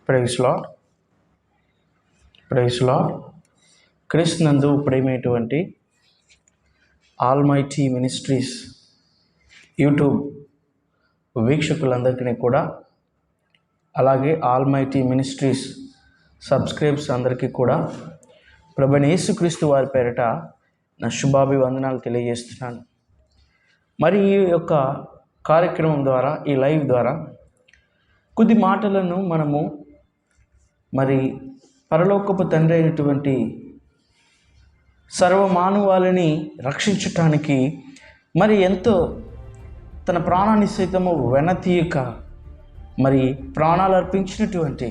Praise lord, praise lord. క్రీస్తునందు ప్రేమైనటువంటి almighty ministries YouTube వీక్షకులందరికీ కూడా, అలాగే ఆల్మైటీ మినిస్ట్రీస్ సబ్స్క్రైబ్స్ అందరికీ కూడా ప్రభువైన యేసుక్రీస్తు వారి పేరిట నా శుభాభివందనాలు తెలియజేస్తున్నాను. మరి ఈ యొక్క కార్యక్రమం ద్వారా, ఈ లైవ్ ద్వారా కొద్ది మాటలను మనము మరి పరలోకపు తండ్రి అయినటువంటి సర్వమానవాళిని రక్షించటానికి మరి ఎంతో తన ప్రాణాన్ని సైతము వెనతీయక మరి ప్రాణాలు అర్పించినటువంటి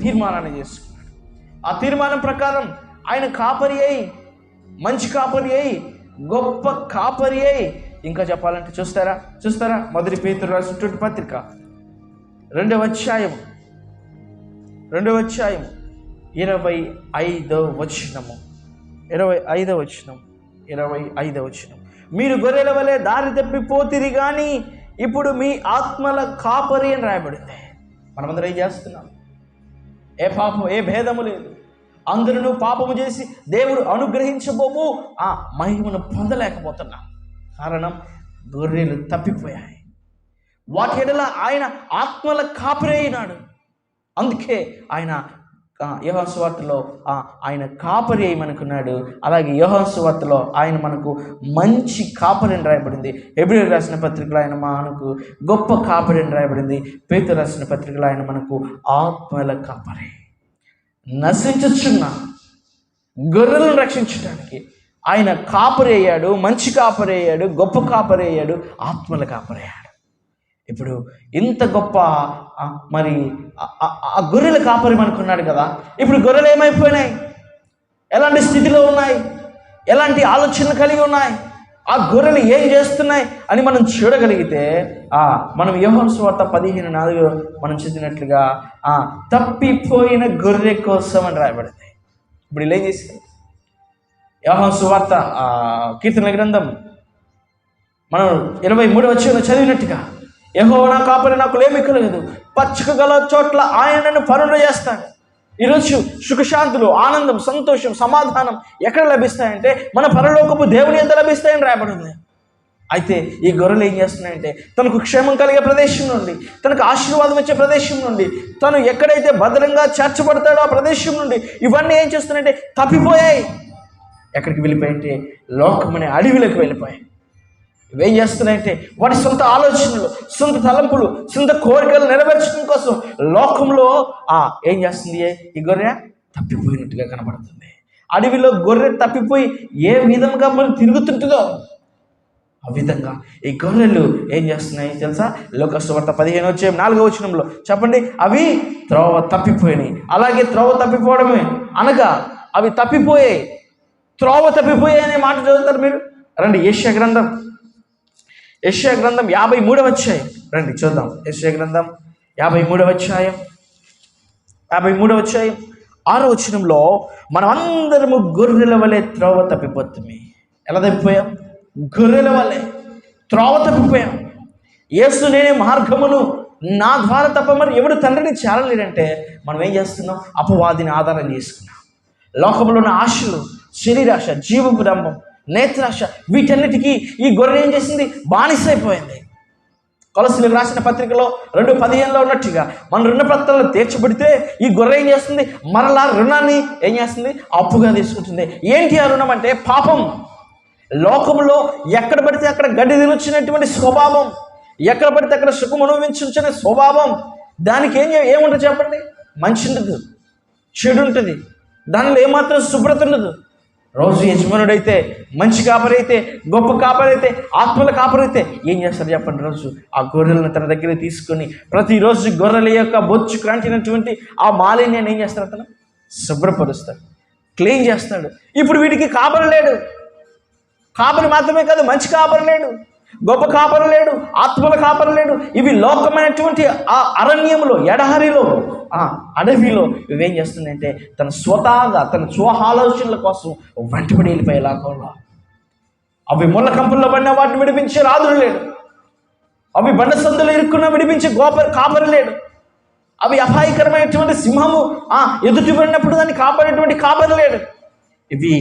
తీర్మానాన్ని చేసుకున్నాడు. ఆ తీర్మానం ప్రకారం ఆయన కాపరి అయి, మంచి కాపరి అయి, గొప్ప కాపరి అయి, ఇంకా చెప్పాలంటే చూస్తారా 1 పేతురు రాసినటువంటి పత్రిక 2వ అధ్యాయం 25వ వచనం, మీరు గొర్రెల వలె దారి తప్పిపోతిరి కానీ ఇప్పుడు మీ ఆత్మల కాపరి అని రాయబడింది. మనమందరం ఏం చేస్తున్నాం? ఏ పాపం, ఏ భేదము లేదు. అందరూ పాపము చేసి దేవుడు అనుగ్రహించబోము ఆ మహిమను పొందలేకపోతున్నాం. కారణం, గొర్రెలు తప్పిపోయాయి. వాటి ఎడల ఆయన ఆత్మల కాపరి అయినాడు. అందుకే ఆయన యోహాను సువార్తలో ఆయన కాపరి అయి మనకున్నాడు. అలాగే యోహాను సువార్తలో ఆయన మనకు మంచి కాపరి అని రాయబడింది. హెబ్రీయులకు రాసిన పత్రికలో ఆయన మనకు గొప్ప కాపరి అని రాయబడింది. పేతురు రాసిన పత్రికలో ఆయన మనకు ఆత్మల కాపరి. నశించుచున్న గొర్రెలను రక్షించడానికి ఆయన కాపరి అయ్యాడు, మంచి కాపరి అయ్యాడు, గొప్ప కాపరి అయ్యాడు, ఆత్మల కాపరి అయ్యాడు. ఇప్పుడు ఇంత గొప్ప మరి ఆ గొర్రెల కాపరి మనకున్నాడు కదా. ఇప్పుడు గొర్రెలు ఏమైపోయినాయి? ఎలాంటి స్థితిలో ఉన్నాయి? ఎలాంటి ఆలోచనలు కలిగి ఉన్నాయి? ఆ గొర్రెలు ఏం చేస్తున్నాయి అని మనం చూడగలిగితే మనం యోహాను సువార్త 15:4 మనం చదివినట్లుగా తప్పిపోయిన గొర్రె కోసం అని రాయబడింది. ఇప్పుడు ఇలా ఏం చేశారు? యోహాను సువార్త కీర్తనల గ్రంథం మనం 23వ వచనం చదివినట్టుగా, యెహోవా నా కాపరి, నాకు లేమి కలగదు, పచ్చిక గల చోట్ల ఆయన నన్ను పరుండ చేస్తాడు. ఈరోజు సుఖశాంతులు, ఆనందం, సంతోషం, సమాధానం ఎక్కడ లభిస్తాయంటే మన పరలోకపు దేవుని ఎంత లభిస్తాయని రాయబడింది. అయితే ఈ గొర్రెలు ఏం చేస్తున్నాయంటే తనకు క్షేమం కలిగే ప్రదేశం నుండి, తనకు ఆశీర్వాదం వచ్చే ప్రదేశం నుండి, తను ఎక్కడైతే భద్రంగా చేర్చబడతాడో ఆ ప్రదేశం నుండి ఇవన్నీ ఏం చేస్తున్నాయంటే తప్పిపోయాయి. ఎక్కడికి వెళ్ళిపోయాయంటే లోకమనే అడవిలోకి వెళ్ళిపోయాయి. ఇవేం చేస్తున్నాయంటే వాటి సొంత ఆలోచనలు, సొంత తలంపులు, సొంత కోరికలు నెరవేర్చడం కోసం లోకంలో ఏం చేస్తుంది? ఈ గొర్రె తప్పిపోయినట్టుగా కనబడుతుంది. అడవిలో గొర్రె తప్పిపోయి ఏ విధంగా మనం తిరుగుతుంటుందో ఆ విధంగా ఈ గొర్రెలు ఏం చేస్తున్నాయి తెలుసా? లోకాసు వార్త 15:4 చెప్పండి, అవి త్రోవ తప్పిపోయినాయి. అలాగే త్రోవ తప్పిపోవడమే అనగా అవి తప్పిపోయాయి, త్రోవ తప్పిపోయాయి అనే మాట చదువుతారు మీరు. రండి యెషయా గ్రంథం 53వ అధ్యాయం రండి చూద్దాం. యెషయా గ్రంథం 53వ అధ్యాయం 6వ వచనంలో, మనం అందరము గొర్రెల వలె త్రోవ తప్పిపోతుంది. ఎలా తప్పిపోయాం? గొర్రెల వలె త్రోవ తప్పిపోయాం. యేసు నేనే మార్గమును, నా ద్వారా తప్ప మరి ఎవడు తండ్రిని చేరలేడంటే మనం ఏం చేస్తున్నాం? అపవాదిని ఆధారం చేసుకున్నాం. లోకంలో ఉన్న ఆశలు, శరీరాశ, జీవపు డంబం, నేత్రాశ, వీటన్నిటికీ ఈ గొర్రె ఏం చేసింది? బానిసైపోయింది. కొలస్సీలకు రాసిన పత్రికలో 2:15 ఉన్నట్టుగా మన రుణపత్రాలు తీర్చబడితే ఈ గొర్రె ఏం చేస్తుంది? మరలా రుణాన్ని ఏం చేస్తుంది? అప్పుగా తీసుకుంటుంది. ఏంటి ఆ రుణం అంటే? పాపం. లోకంలో ఎక్కడ పడితే అక్కడ గడ్డి తినొచ్చినటువంటి స్వభావం, ఎక్కడ పడితే అక్కడ సుఖం అనుభవించిన స్వభావం. దానికి ఏముంటుంది చెప్పండి? మంచి ఉండదు, చెడు ఉంటుంది, దానిలో ఏమాత్రం శుభ్రత ఉండదు. రోజు యజమానుడైతే, మంచి కాపరైతే, గొప్ప కాపరైతే, ఆత్మల కాపరైతే ఏం చేస్తారు చెప్పండి? రోజు ఆ గొర్రెలను తన దగ్గర తీసుకొని ప్రతిరోజు గొర్రెల యొక్క బొచ్చు కాంటినటువంటి ఆ మాలిన్యాన్ని ఏం చేస్తారు? అతను శుభ్రపరుస్తాడు, క్లీన్ చేస్తాడు. ఇప్పుడు వీటికి కాపరి లేడు. కాపరి మాత్రమే కాదు, మంచి కాపరి లేడు, గొప్ప కాపరి లేడు, ఆత్మల కాపరి లేడు. ఇవి లోకమైనటువంటి ఆ అరణ్యంలో, ఎడహరిలో, అడవిలో ఇవేం చేస్తుందంటే తన స్వతహాగా తన స్వఆలోచనల కోసం వెంటబడి వెళ్ళిపోయే లోకంలో. అవి ముళ్ళ కంపుల్లో పడిన వాటిని విడిపించే రాజులు లేడు. అవి బండ సందులో ఇరుక్కున్న విడిపించే కాపరి లేడు. అవి అపాయకరమైనటువంటి సింహము ఎదుటి పడినప్పుడు దాన్ని కాపాడేటువంటి కాపరి లేడు. ఇవి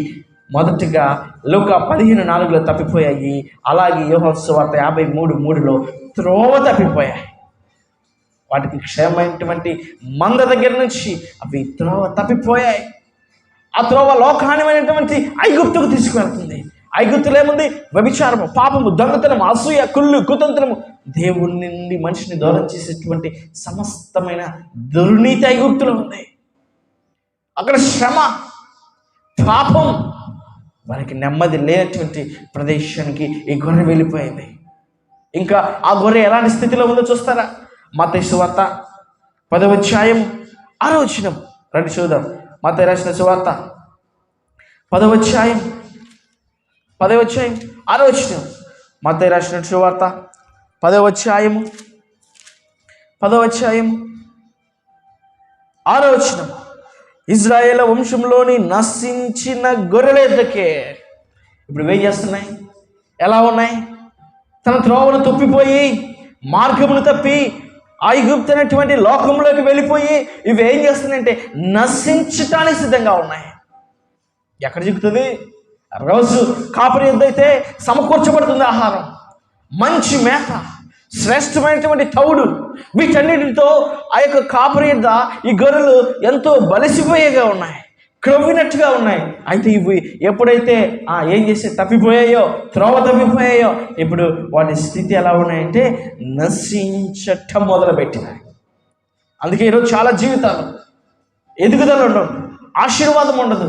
మొదటిగా లూకా 15:4 తప్పిపోయాయి. అలాగే యోహాను సువార్త 53:3 త్రోవ తప్పిపోయాయి. వాటికి క్షేమైనటువంటి మంద దగ్గర నుంచి అవి త్రోవ తప్పిపోయాయి. ఆ త్రోవ లోకానిమైనటువంటి ఐగుప్తుకు తీసుకువెళ్తుంది. ఐగుప్తులు ఏముంది? వ్యభిచారము, పాపము, దొంగతనం, అసూయ, కుళ్ళు, కుతంత్రము, దేవుని నుండి మనిషిని దూరం చేసేటువంటి సమస్తమైన దుర్నీతి ఐగుప్తులు ఉంది. అక్కడ శ్రమ, పాపం, వారికి నెమ్మది లేనటువంటి ప్రదేశానికి ఈ గొర్రె వెళ్ళిపోయింది. ఇంకా ఆ గొర్రె ఎలాంటి స్థితిలో ఉందో చూస్తారా? మత్తయి సువార్త 10వ అధ్యాయం 6వ వచనం రండి చూద్దాం. మత్తయి రాసిన సువార్త 10వ అధ్యాయం 6వ వచనం. మత్తయి రాసిన సువార్త 10వ అధ్యాయం 6వ వచనం. ఇజ్రాయేల్ వంశంలోని నశించిన గొర్రెల యొద్దకే. ఇప్పుడు ఏం చేస్తున్నాయి? ఎలా ఉన్నాయి? తన త్రోవను తప్పిపోయి మార్గమును తప్పి ఐగుప్తు అనేటువంటి లోకంలోకి వెళ్ళిపోయి ఇవి ఏం చేస్తున్నాయంటే నశించటానికి సిద్ధంగా ఉన్నాయి. ఎక్కడ చిక్కుతుంది? రోజు కాపరి యొద్ద అయితే సమకూర్చబడుతుంది ఆహారం, మంచి మేత, శ్రేష్టమైనటువంటి తౌడు. వీటన్నిటితో ఆ యొక్క కాపరి యొద్ద ఈ గొర్రెలు ఎంతో బలిసిపోయేగా ఉన్నాయి, క్రొవ్వినట్టుగా ఉన్నాయి. అయితే ఇవి ఎప్పుడైతే ఏం చేసి తప్పిపోయాయో, త్రోవ తప్పిపోయాయో, ఇప్పుడు వాటి స్థితి ఎలా ఉన్నాయంటే నశించటం మొదలుపెట్టినాయి. అందుకే ఈరోజు చాలా జీవితాలు ఎదుగుదల ఉండవు, ఆశీర్వాదం ఉండదు,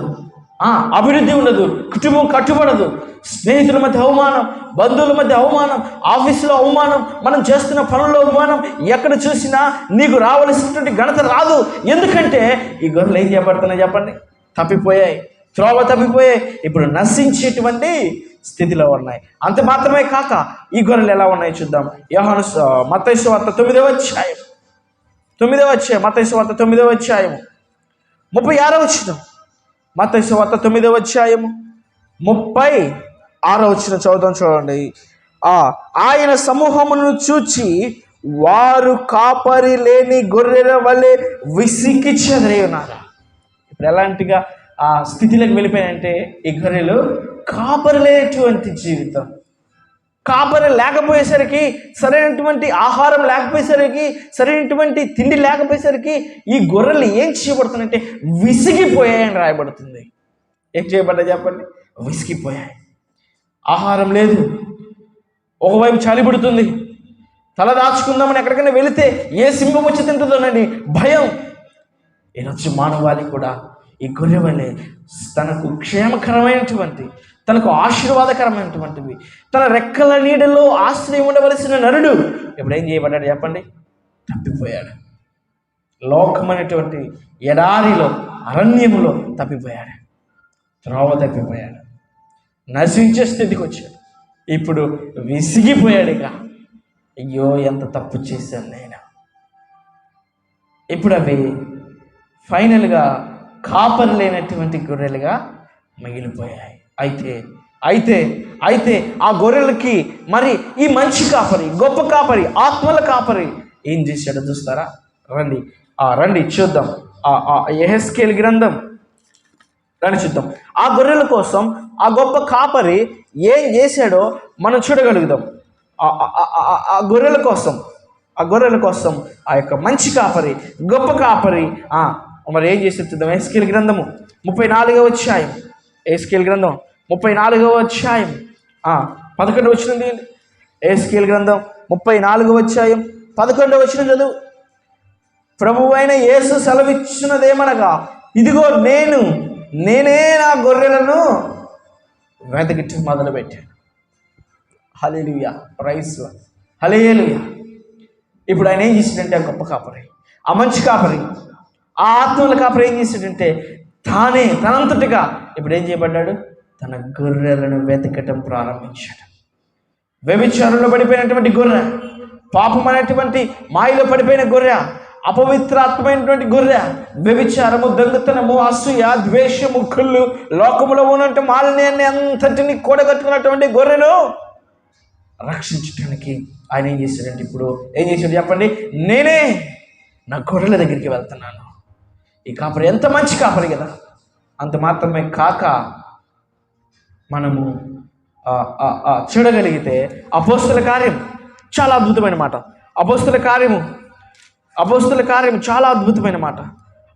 అభివృద్ధి ఉండదు, కుటుంబం కట్టుబడదు, స్నేహితుల మధ్య అవమానం, బంధువుల మధ్య అవమానం, ఆఫీసులో అవమానం, మనం చేస్తున్న పనుల్లో అవమానం. ఎక్కడ చూసినా నీకు రావలసినటువంటి ఘనత రాదు. ఎందుకంటే ఈ గొర్రెలు ఏం చేయబడుతున్నాయి చెప్పండి? తప్పిపోయాయి, త్రోవ తప్పిపోయాయి, ఇప్పుడు నశించేటువంటి స్థితిలో ఉన్నాయి. అంత మాత్రమే కాక ఈ గొర్రెలు ఎలా ఉన్నాయి చూద్దాం. మత్తయి సువార్త 9వ అధ్యాయం మత్తయి సువార్త 9వ అధ్యాయం 36వ వచనం. మత్తయి సువార్త 9వ అధ్యాయం 36వ వచనం చదువుతాం చూడండి. ఆయన సమూహమును చూచి వారు కాపరి లేని గొర్రెల వలె విసికి చెదరై ఉన్నారు. ఇప్పుడు ఎలాంటిగా ఆ స్థితిలోకి వెళ్ళిపోయాయంటే ఈ గొర్రెలు కాపరి లేనటువంటి జీవితం. కాపరి లేకపోయేసరికి, సరైనటువంటి ఆహారం లేకపోయేసరికి, సరైనటువంటి తిండి లేకపోయేసరికి ఈ గొర్రెలు ఏం చేయబడుతున్నాయంటే విసిగిపోయాయని రాయబడుతుంది. ఏం చేయబడ్డా చెప్పండి? విసిగిపోయాయి. ఆహారం లేదు, ఒకవైపు చలి పుడుతుంది, తల దాచుకుందామని ఎక్కడికైనా వెళితే ఏ సింహం వచ్చి తింటుందోనండి భయం. ఈరోజు మానవాళి కూడా ఈ గొర్రె వలె తనకు క్షేమకరమైనటువంటి, తనకు ఆశీర్వాదకరమైనటువంటివి, తన రెక్కల నీడలో ఆశ్రయం ఉండవలసిన నరుడు ఇప్పుడు ఏం చేయబడ్డాడు చెప్పండి? తప్పిపోయాడు. లోకమైనటువంటి ఎడారిలో, అరణ్యములో తప్పిపోయాడు, త్రోవ తప్పిపోయాడు, నశించే స్థితికి వచ్చాడు. ఇప్పుడు విసిగిపోయాడు. ఇక అయ్యో ఎంత తప్పు చేశాను నేను. ఇప్పుడు అవి ఫైనల్గా కాపరి లేనటువంటి గొర్రెలుగా మిగిలిపోయాయి. అయితే ఆ గొర్రెలకి మరి ఈ మంచి కాపరి, గొప్ప కాపరి, ఆత్మల కాపరి ఏం చేశాడో చూస్తారా? రండి చూద్దాం. యెహెజ్కేలు గ్రంథం రండి చూద్దాం. ఆ గొర్రెల కోసం ఆ గొప్ప కాపరి ఏం చేశాడో మనం చూడగలుగుదాం. ఆ గొర్రెల కోసం ఆ యొక్క మంచి కాపరి, గొప్ప కాపరి మరి ఏం చేసి చూద్దాం. యెహెజ్కేలు గ్రంథము 34వ అధ్యాయం, యెహెజ్కేలు గ్రంథం 34వ అధ్యాయం 11వ వచనం తీయండి. యెహెజ్కేలు గ్రంథం 34వ అధ్యాయం 11వ వచనం చదువు. ప్రభువైన యేసు సెలవిచ్చినదేమనగా, ఇదిగో నేనే నా గొర్రెలను వెతకటం మొదలుపెట్టాను. హల్లెలూయా, ప్రైజ్ లార్డ్, హల్లెలూయా. ఇప్పుడు ఆయన ఏం చేశాడంటే, ఆ గొప్ప కాపరి, ఆ మంచి కాపరి, ఆ ఆత్మల కాపరి ఏం చేశాడంటే తనంతటిగా ఇప్పుడు ఏం చేయబడ్డాడు? తన గొర్రెలను వెతకటం ప్రారంభించాడు. వ్యభిచారంలో పడిపోయినటువంటి గొర్రె, పాపం అనేటువంటి మాయలో పడిపోయిన గొర్రె, అపవిత్రాత్మైనటువంటి గొర్రె, వ్యభిచారము, దొంగతనము, అసూయ, ద్వేషము, కుళ్ళు, లోకములో ఉన్నట్టు మాలిన్యాన్ని అంతటిని కూడగట్టుకున్నటువంటి గొర్రెను రక్షించడానికి ఆయన ఏం చేశాడంటే, ఇప్పుడు ఏం చేశాడు చెప్పండి? నేనే నా గొర్రెల దగ్గరికి వెళ్తున్నాను. ఈ కాపరి ఎంత మంచి కాపరి కదా. అంత మాత్రమే కాక మనము చూడగలిగితే అపోస్తుల కార్యం చాలా అద్భుతమైన మాట. అపోస్తుల కార్యము చాలా అద్భుతమైన మాట.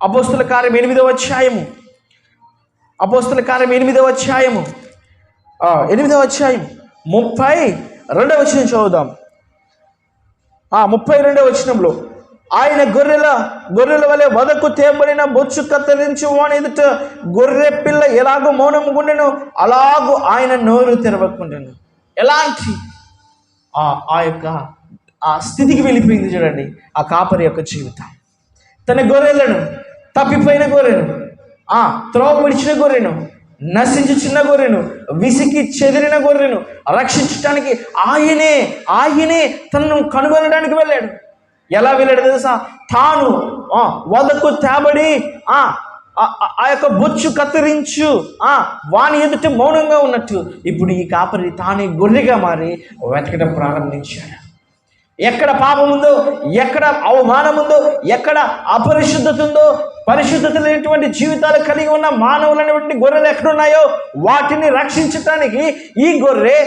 అపోస్తుల కార్యం 8వ అధ్యాయము, అపోస్తుల కార్యం 8వ అధ్యాయము 32వ వచనం చదువుదాం. 32వ వచనంలో, ఆయన గొర్రెల వలె వదకు తేబడిన బొచ్చు కత్తిరించి వాని ఎదుట గొర్రె పిల్ల ఎలాగో మౌనముగుండెను అలాగూ ఆయన నోరు తెరవకుండెను. ఎలాంటి ఆ స్థితికి వెళ్ళిపోయింది చూడండి ఆ కాపరి యొక్క జీవితం. తన గొర్రెలను, తప్పిపోయిన గొర్రెను, త్రోవ విడిచిన గొర్రెను, నశించి చిన్న గొర్రెను, విసికి చెదిరిన గొర్రెను రక్షించడానికి ఆయనే తనను కనుగొనడానికి వెళ్ళాడు. ఎలా వెళ్ళాడు తెలుసా? తాను వదకు తేబడి ఆ యొక్క బొచ్చు కత్తిరించు వాని ఎదుట మౌనంగా ఉన్నట్టు ఇప్పుడు ఈ కాపరి తానే గొర్రెగా మారి వెతకడం ప్రారంభించాడు. ఎక్కడ పాపం ఉందో, ఎక్కడ అవమానం ఉందో, ఎక్కడ అపరిశుద్ధత ఉందో, పరిశుద్ధత లేనటువంటి జీవితాలు కలిగి ఉన్న మానవులైనటువంటి గొర్రెలు ఎక్కడున్నాయో వాటిని రక్షించటానికి ఈ గొర్రె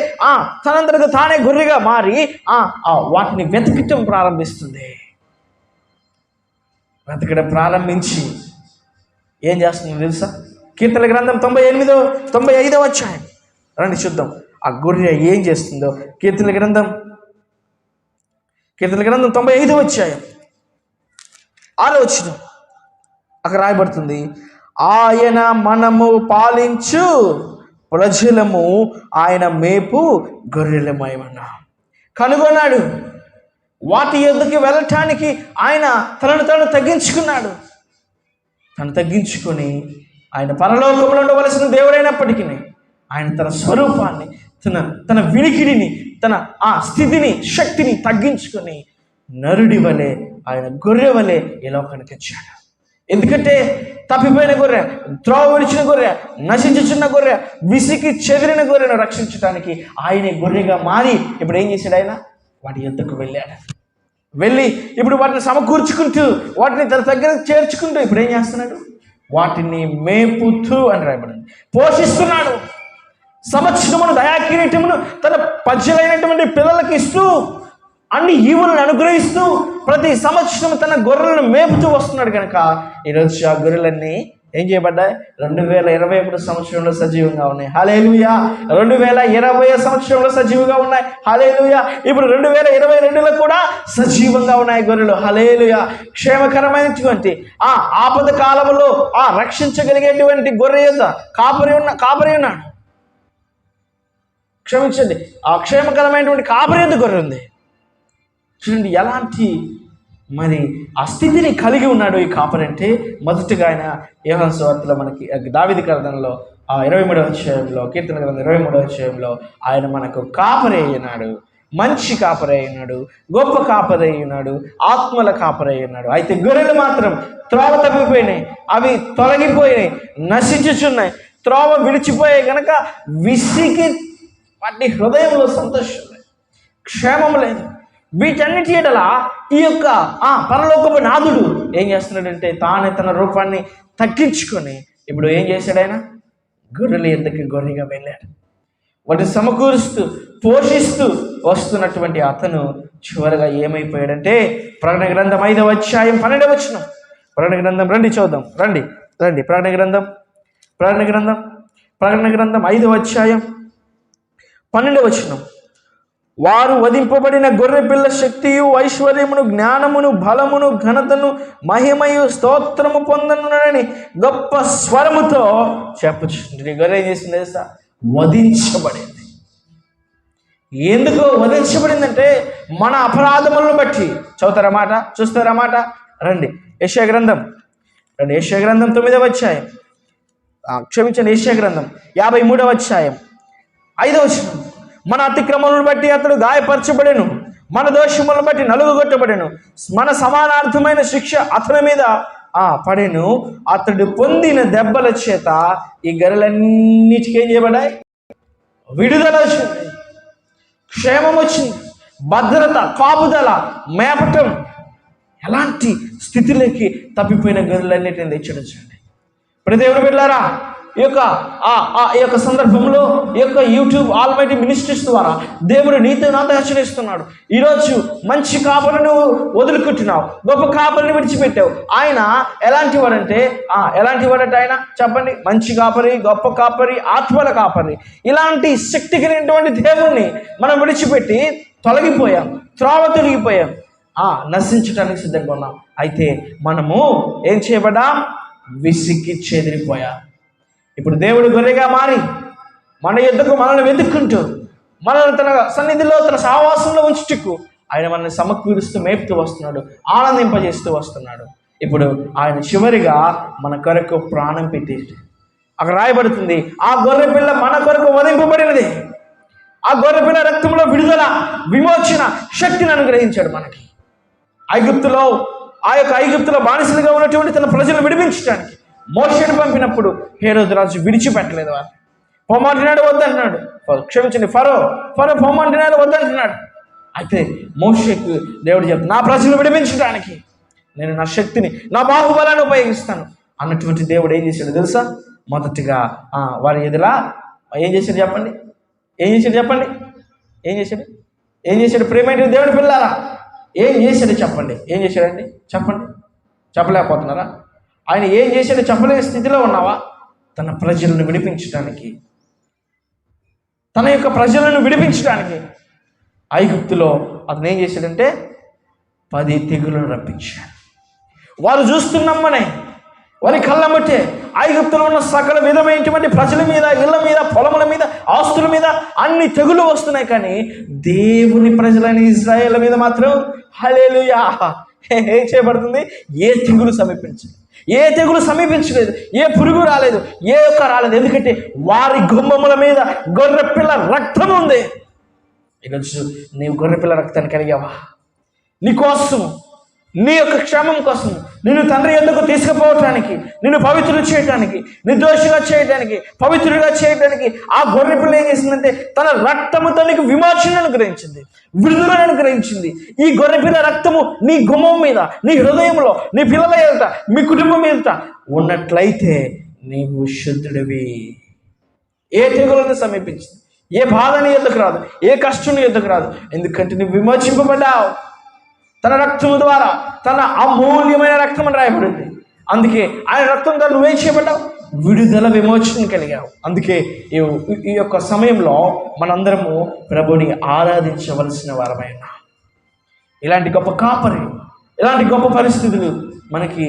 తనంతరకు తానే గొర్రెగా మారి వాటిని వెతకటం ప్రారంభిస్తుంది. వెతకడం ప్రారంభించి ఏం చేస్తుందో తెలుసా? కీర్తనల గ్రంథం 95వ అధ్యాయం రండి చూద్దాం ఆ గొర్రె ఏం చేస్తుందో. కీర్తనల గ్రంథం 95వ అధ్యాయం 6వ వచనం అక్కడ రాయబడుతుంది, ఆయన మనము పాలించు ప్రజలము, ఆయన మేపు గొర్రెలమయమన్నా. కనుగొన్నాడు. వాటి యొద్దకు వెళ్ళటానికి ఆయన తనను తగ్గించుకున్నాడు. తను తగ్గించుకొని ఆయన పరలోకంలో ఉండవలసిన దేవుడైనప్పటికీ ఆయన తన స్వరూపాన్ని, తన వినికిడిని, తన స్థితిని, శక్తిని తగ్గించుకొని నరుడి వలె, ఆయన గొర్రె వలె ఈ లోకానికి వచ్చాడు. ఎందుకంటే తప్పిపోయిన గొర్రె, త్రోవ విడిచిన గొర్రె, నశించుచున్న గొర్రె, విసికి చెదిరిన గొర్రెను రక్షించడానికి ఆయనే గొర్రెగా మారి ఇప్పుడు ఏం చేశాడు? ఆయన వాటి యొద్దకు వెళ్ళాడు. వెళ్ళి ఇప్పుడు వాటిని సమకూర్చుకుంటూ, వాటిని తన దగ్గర చేర్చుకుంటూ ఇప్పుడు ఏం చేస్తున్నాడు? వాటిని మేపుతూ అని రాయబడింది. పోషిస్తున్నాడు. సంవత్సరమును దయాకిరీటమును తన ప్రజలైనటువంటి పిల్లలకు ఇస్తూ, అన్ని ఈవులను అనుగ్రహిస్తూ ప్రతి సంవత్సరం తన గొర్రెలను మేపుతూ వస్తున్నాడు. కనుక ఈరోజు ఆ గొర్రెలన్నీ ఏం చేయబడ్డాయి? 2021 సంవత్సరంలో సజీవంగా ఉన్నాయి. హల్లెలూయా. 2020 సంవత్సరంలో సజీవంగా ఉన్నాయి. హల్లెలూయా. ఇప్పుడు 2022లో కూడా సజీవంగా ఉన్నాయి గొర్రెలు. హల్లెలూయా. క్షేమకరమైనటువంటి ఆపద కాలంలో రక్షించగలిగేటువంటి గొర్రె యొక్క కాపరి ఉన్నాడు. క్షమించండి, క్షేమకరమైనటువంటి కాపరి యొక్క గొర్రె ఉంది. చూడండి ఎలాంటి మరి ఆ స్థితిని కలిగి ఉన్నాడు ఈ కాపరి అంటే. మొదటిగా ఆయన యోహాను సువార్తలో మనకి దావీదు గ్రంథంలో 23వ అధ్యాయంలో, కీర్తన గ్రంథం 23వ అధ్యాయంలో ఆయన మనకు కాపరి అయినాడు, మంచి కాపరి అయినాడు, గొప్ప కాపరి అయినాడు, ఆత్మల కాపరి అయినాడు. అయితే గొర్రెలు మాత్రం త్రోవ తప్పిపోయినాయి, అవి తొలగిపోయినాయి, నశించుచున్నాయి, త్రోవ విడిచిపోయాయి. కనుక విసికి వాటి హృదయంలో సంతోషం లేదు, క్షేమం లేదు. వీటన్నిటి ఎడల ఈ యొక్క పరలోకపు నాథుడు ఏం చేస్తున్నాడంటే తానే తన రూపాన్ని తగ్గించుకొని ఇప్పుడు ఏం చేశాడు? ఆయన గొర్రెల యొద్దకు గొర్రెగా వెళ్ళాడు. వాటిని సమకూరుస్తూ పోషిస్తూ వస్తున్నటువంటి అతను చివరిగా ఏమైపోయాడంటే, ప్రకటన గ్రంథం 5వ అధ్యాయం 12వ వచనం. ప్రకటన గ్రంథం రండి చూద్దాం, రండి. ప్రకటన గ్రంథం 5వ అధ్యాయం 12వ వచనం. వారు వధింపబడిన గొర్రె పిల్ల శక్తియు, ఐశ్వర్యమును, జ్ఞానమును, బలమును, ఘనతను, మహిమయు, స్తోత్రము పొందనునని గొప్ప స్వరముతో చెప్పుచుంటుంది. గొర్రె ఏం చేసింది తెలుసా? వధించబడింది. ఎందుకు వధించబడిందంటే మన అపరాధములను బట్టి. చదువుతారన్నమాట, చూస్తారన్నమాట. రండి యెషయా గ్రంథం 9వ అధ్యాయం, క్షమించండి, యెషయా గ్రంథం 53వ అధ్యాయం 5వ వచనం. మన అతిక్రమములను బట్టి అతడు గాయపరచబడెను, మన దోషములను బట్టి నలుగుగొట్టబడెను, మన సమానార్థమైన శిక్ష అతని మీద పడెను, అతడు పొందిన దెబ్బల చేత ఈ గొర్రెలన్నిటికీ ఏం చేయబడ్డాయి? విడుదల వచ్చింది, క్షేమం వచ్చింది, భద్రత, కాపుదల, మేపటం. ఎలాంటి స్థితిలోకి తప్పిపోయిన గొర్రెలన్నిటిని తెచ్చడండి. ఇప్పుడు దేవుని బిడ్డలారా, ఈ యొక్క సందర్భంలో ఈ యొక్క యూట్యూబ్ ఆల్మైటీ మినిస్ట్రీస్ ద్వారా దేవుడు నీతో నాతో హెచ్చరిస్తున్నాడు. ఈరోజు మంచి కాపరిని వదులుకుంటున్నావు, గొప్ప కాపరిని విడిచిపెట్టావు. ఆయన ఎలాంటి వాడంటే ఆయన చెప్పండి? మంచి కాపరి, గొప్ప కాపరి, ఆత్మల కాపరి. ఇలాంటి శక్తి కలిగినటువంటి దేవుణ్ణి మనం విడిచిపెట్టి తొలగిపోయాం, త్రోవ తొలగిపోయాం, నశించడానికి సిద్ధంగా ఉన్నాం. అయితే మనము ఏం చేయబడ్డాం? విసికి చెదిరిపోయాం. ఇప్పుడు దేవుడు గొర్రెగా మారి మన యొద్దకు మనల్ని వెతుక్కుంటూ, మనల్ని తన సన్నిధిలో, తన సహవాసంలో ఉంచుటకు ఆయన మనల్ని సమకూరుస్తూ మేపుతూ వస్తున్నాడు, ఆనందింపజేస్తూ వస్తున్నాడు. ఇప్పుడు ఆయన చివరిగా మన కొరకు ప్రాణం పెట్టేసి అక్కడ రాయబడుతుంది, ఆ గొర్రెపిల్ల మన కొరకు వధింపబడినది. ఆ గొర్రెపిల్ల రక్తంలో విడుదల, విమోచన శక్తిని అనుగ్రహించాడు మనకి. ఐగుప్తులో బానిసలుగా ఉన్నటువంటి తన ప్రజలను విడిపించడానికి మోషేను పంపినప్పుడు హేరోదు రాజు విడిచిపెట్టలేదు. వారు పొమ్మంటున్నాడు, వద్దంటున్నాడు. క్షమించండి, ఫరో పొమ్మంటున్నాడు, వద్దంటున్నాడు. అయితే మోషేకు దేవుడు చెప్తాడు, నా ప్రజలు విడిపించడానికి నేను నా శక్తిని, నా బాహుబలాన్ని ఉపయోగిస్తాను అన్నటువంటి దేవుడు ఏం చేశాడు తెలుసా? మొదటిగా వారి ఎదులా ఏం చేశాడు చెప్పండి? ఏం చేశాడు? ప్రేమైన దేవుడి పిల్లారా, ఏం చేశాడు చెప్పండి? ఏం చేశాడండి చెప్పండి? చెప్పలేకపోతున్నారా? ఆయన ఏం చేశాడో చెప్పలేని స్థితిలో ఉన్నావా? తన ప్రజలను విడిపించడానికి, తన యొక్క ప్రజలను విడిపించడానికి ఐగుప్తులో అతను ఏం చేశాడంటే 10 తెగులను రప్పించాడు. వారు చూస్తున్నమ్మనే, వారి కళ్ళమ్మటే ఐగుప్తులో ఉన్న సకల విధమైనటువంటి ప్రజల మీద, ఇళ్ళ మీద, పొలముల మీద, ఆస్తుల మీద అన్ని తెగులు వస్తున్నాయి. కానీ దేవుని ప్రజలైన ఇశ్రాయేల్ మీద మాత్రం హల్లెలూయా ఏం చేయబడుతుంది? ఏ తెగులు సమీపించలేదు, ఏ పురుగు రాలేదు, ఏ ఒక్క రాలేదు. ఎందుకంటే వారి గుమ్మముల మీద గొర్రెపిల్ల రక్తం ఉంది. ఈరోజు నీవు గొర్రెపిల్ల రక్తాన్ని కలిగావా? నీ కోసం, నీ యొక్క క్షేమం కోసం, నిన్ను తండ్రి యొద్దకు తీసుకుపోవటానికి, నిన్ను పవిత్రులు చేయడానికి, నిర్దోషిగా చేయడానికి, పవిత్రుడిగా చేయడానికి ఆ గొర్రెపిల్ల ఏం చేసిందంటే తన రక్తముతో నీకు విమోచనను అనుగ్రహించింది, విడుదలను అనుగ్రహించింది. ఈ గొర్రెపిల్ల రక్తము నీ గుమ్మం మీద, నీ హృదయంలో, నీ పిల్లల ఎదుట, మీ కుటుంబం ఎదుట ఉన్నట్లయితే నీవు శుద్ధుడివి. ఏ తెగులను సమీపించింది, ఏ బాధ నీ ఎదుకు రాదు, ఏ కష్టం నీ ఎదుకు రాదు. ఎందుకంటే నువ్వు విమోచింపబడ్డావు తన రక్తము ద్వారా. తన అమూల్యమైన రక్తం అని రాయబడింది. అందుకే ఆయన రక్తం ద్వారా నువ్వేం చేయబడ్డావు? విడుదల, విమోచన కలిగావు. అందుకే ఈ యొక్క సమయంలో మనందరము ప్రభుని ఆరాధించవలసిన వారమైన ఇలాంటి గొప్ప కాపరి, ఇలాంటి గొప్ప పరిస్థితులు మనకి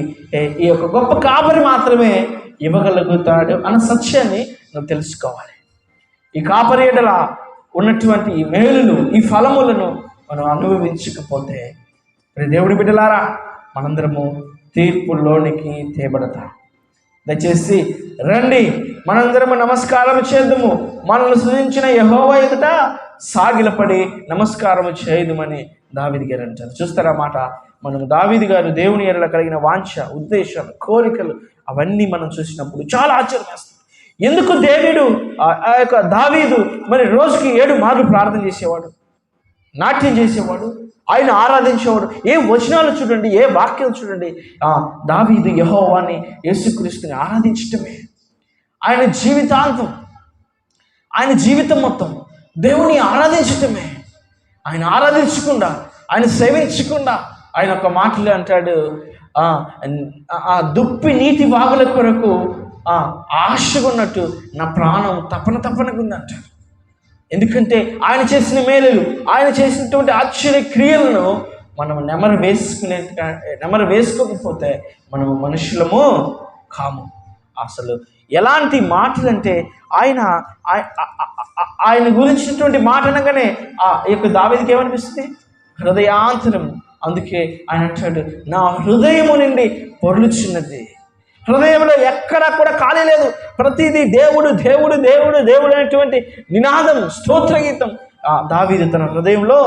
ఈ యొక్క గొప్ప కాపరి మాత్రమే ఇవ్వగలుగుతాడు అన్న సత్యాన్ని నువ్వు తెలుసుకోవాలి. ఈ కాపరి ఎడల ఉన్నటువంటి ఈ మేలును, ఈ ఫలములను మనం అనుభవించకపోతే దేవుడి బిడ్డలారా మనందరము తీర్పులోనికి తేబడతాం. దయచేసి రండి, మనందరము నమస్కారం చేద్దాము. మనల్ని సృజించిన యెహోవా ఎదుట సాగిలపడి నమస్కారం చేయుదుమని దావీదు గారు అంటారు. చూస్తారా మాట? మనం దావీదు గారు దేవుని ఎడల కలిగిన వాంఛ, ఉద్దేశాలు, కోరికలు అవన్నీ మనం చూసినప్పుడు చాలా ఆశ్చర్యం వేస్తాం. ఎందుకు దావీదు మరి రోజుకి 7 మార్లు ప్రార్థన చేసేవాడు, నాట్యం చేసేవాడు, ఆయన ఆరాధించేవాడు. ఏ వచనాలు చూడండి, ఏ వాక్యాలు చూడండి, దావీదు యెహోవాని, యేసుక్రీస్తుని ఆరాధించటమే ఆయన జీవితాంతం, ఆయన జీవితం మొత్తం దేవుని ఆరాధించటమే. ఆయన ఆరాధించకుండా, ఆయన సేవించకుండా ఆయన ఒక మాటలు అంటాడు, ఆ దుప్పి నీటి వాగుల కొరకు ఆశగా ఉన్నట్టు నా ప్రాణం తపనగుందంటారు. ఎందుకంటే ఆయన చేసిన మేలులు, ఆయన చేసినటువంటి ఆశ్చర్య క్రియలను మనం నెమరు వేసుకోకపోతే మనము మనుషులము కాము. అసలు ఎలాంటి మాటలు అంటే ఆయన గురించినటువంటి మాట అనగానే ఆ యొక్క దావీదుకి ఏమనిపిస్తుంది? హృదయాంతరం. అందుకే ఆయన అంటాడు, నా హృదయము నుండి పొర్లుచున్నది. హృదయంలో ఎక్కడా కూడా ఖాళీ లేదు. ప్రతిదీ దేవుడు దేవుడు దేవుడు దేవుడు అనేటువంటి నినాదం, స్తోత్రగీతం దావీదు తన హృదయంలో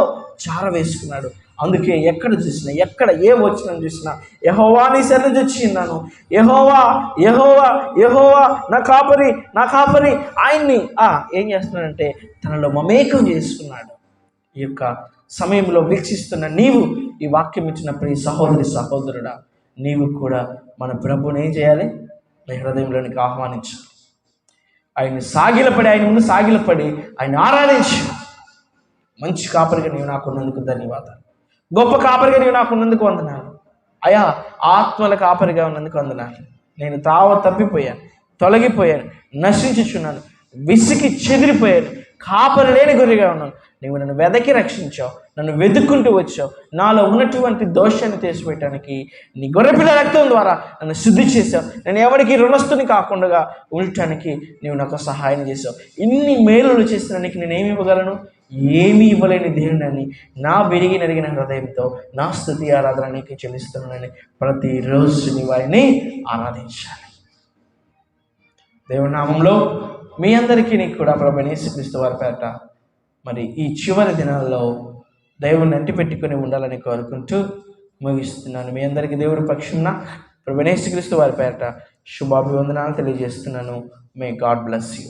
చారవేసుకున్నాడు. అందుకే ఎక్కడ చూసినా, ఎక్కడ ఏ వచనం చూసినా యెహోవా నీ సన్నిధి వచ్చి ఉన్నాను, యెహోవా యెహోవా యెహోవా నా కాపరి నా కాపరి. ఆయన్ని ఏం చేస్తున్నాడంటే తనలో మమేకం చేసుకున్నాడు. ఈ యొక్క సమయంలో వీక్షిస్తున్న నీవు, ఈ వాక్యం ఇచ్చిన ప్రియ సహోదరుడా, నీవు కూడా మన ప్రభువుని ఏం చేయాలి? నీ హృదయంలోనికి ఆహ్వానించు. ఆయన ముందు సాగిలపడి ఆయన ఆరాధించు. మంచి కాపరిగా నీవు నాకున్నందుకు ధన్యవాదాలు. గొప్ప కాపరిగా నీవు నాకున్నందుకు వందనాలు అయ్యా. ఆత్మల కాపరిగా ఉన్నందుకు వందనాలు. నేను తప్పిపోయాను, తొలగిపోయాను, నశించుచున్నాను, విసికి చెదిరిపోయాను, కాపరి లేని గొర్రెగా ఉన్నాను. నీవు నన్ను వెదకి రక్షించావు, నన్ను వెతుక్కుంటూ వచ్చావు. నాలో ఉన్నటువంటి దోషాన్ని తీసివేయటానికి నీ గొర్రెపిల్ల రక్తం ద్వారా నన్ను శుద్ధి చేసావు. నేను ఎవరికి రుణస్తుని కాకుండా ఉండటానికి నీవు నాకు సహాయం చేసావు. ఇన్ని మేలులు చేసిన నీకు నేనేమి ఇవ్వగలను? ఏమీ ఇవ్వలేని దేవుడని నా విరిగి నరిగిన హృదయంతో నా స్తుతి ఆరాధన నీకు చెల్లిస్తున్నానని ప్రతిరోజు నీ వారిని ఆరాధించాలి. దేవుని నామంలో మీ అందరికీ కూడా ప్రభువైన యేసుక్రీస్తు వారి పేరట మరి ఈ చివరి దినాల్లో దేవుని అంటి పెట్టుకుని ఉండాలని కోరుకుంటూ ముగిస్తున్నాను. మీ అందరికీ దేవుడి పక్షంన ప్రభువైన యేసుక్రీస్తు వారి పేరట శుభాభివందనాలు తెలియజేస్తున్నాను. May God bless you.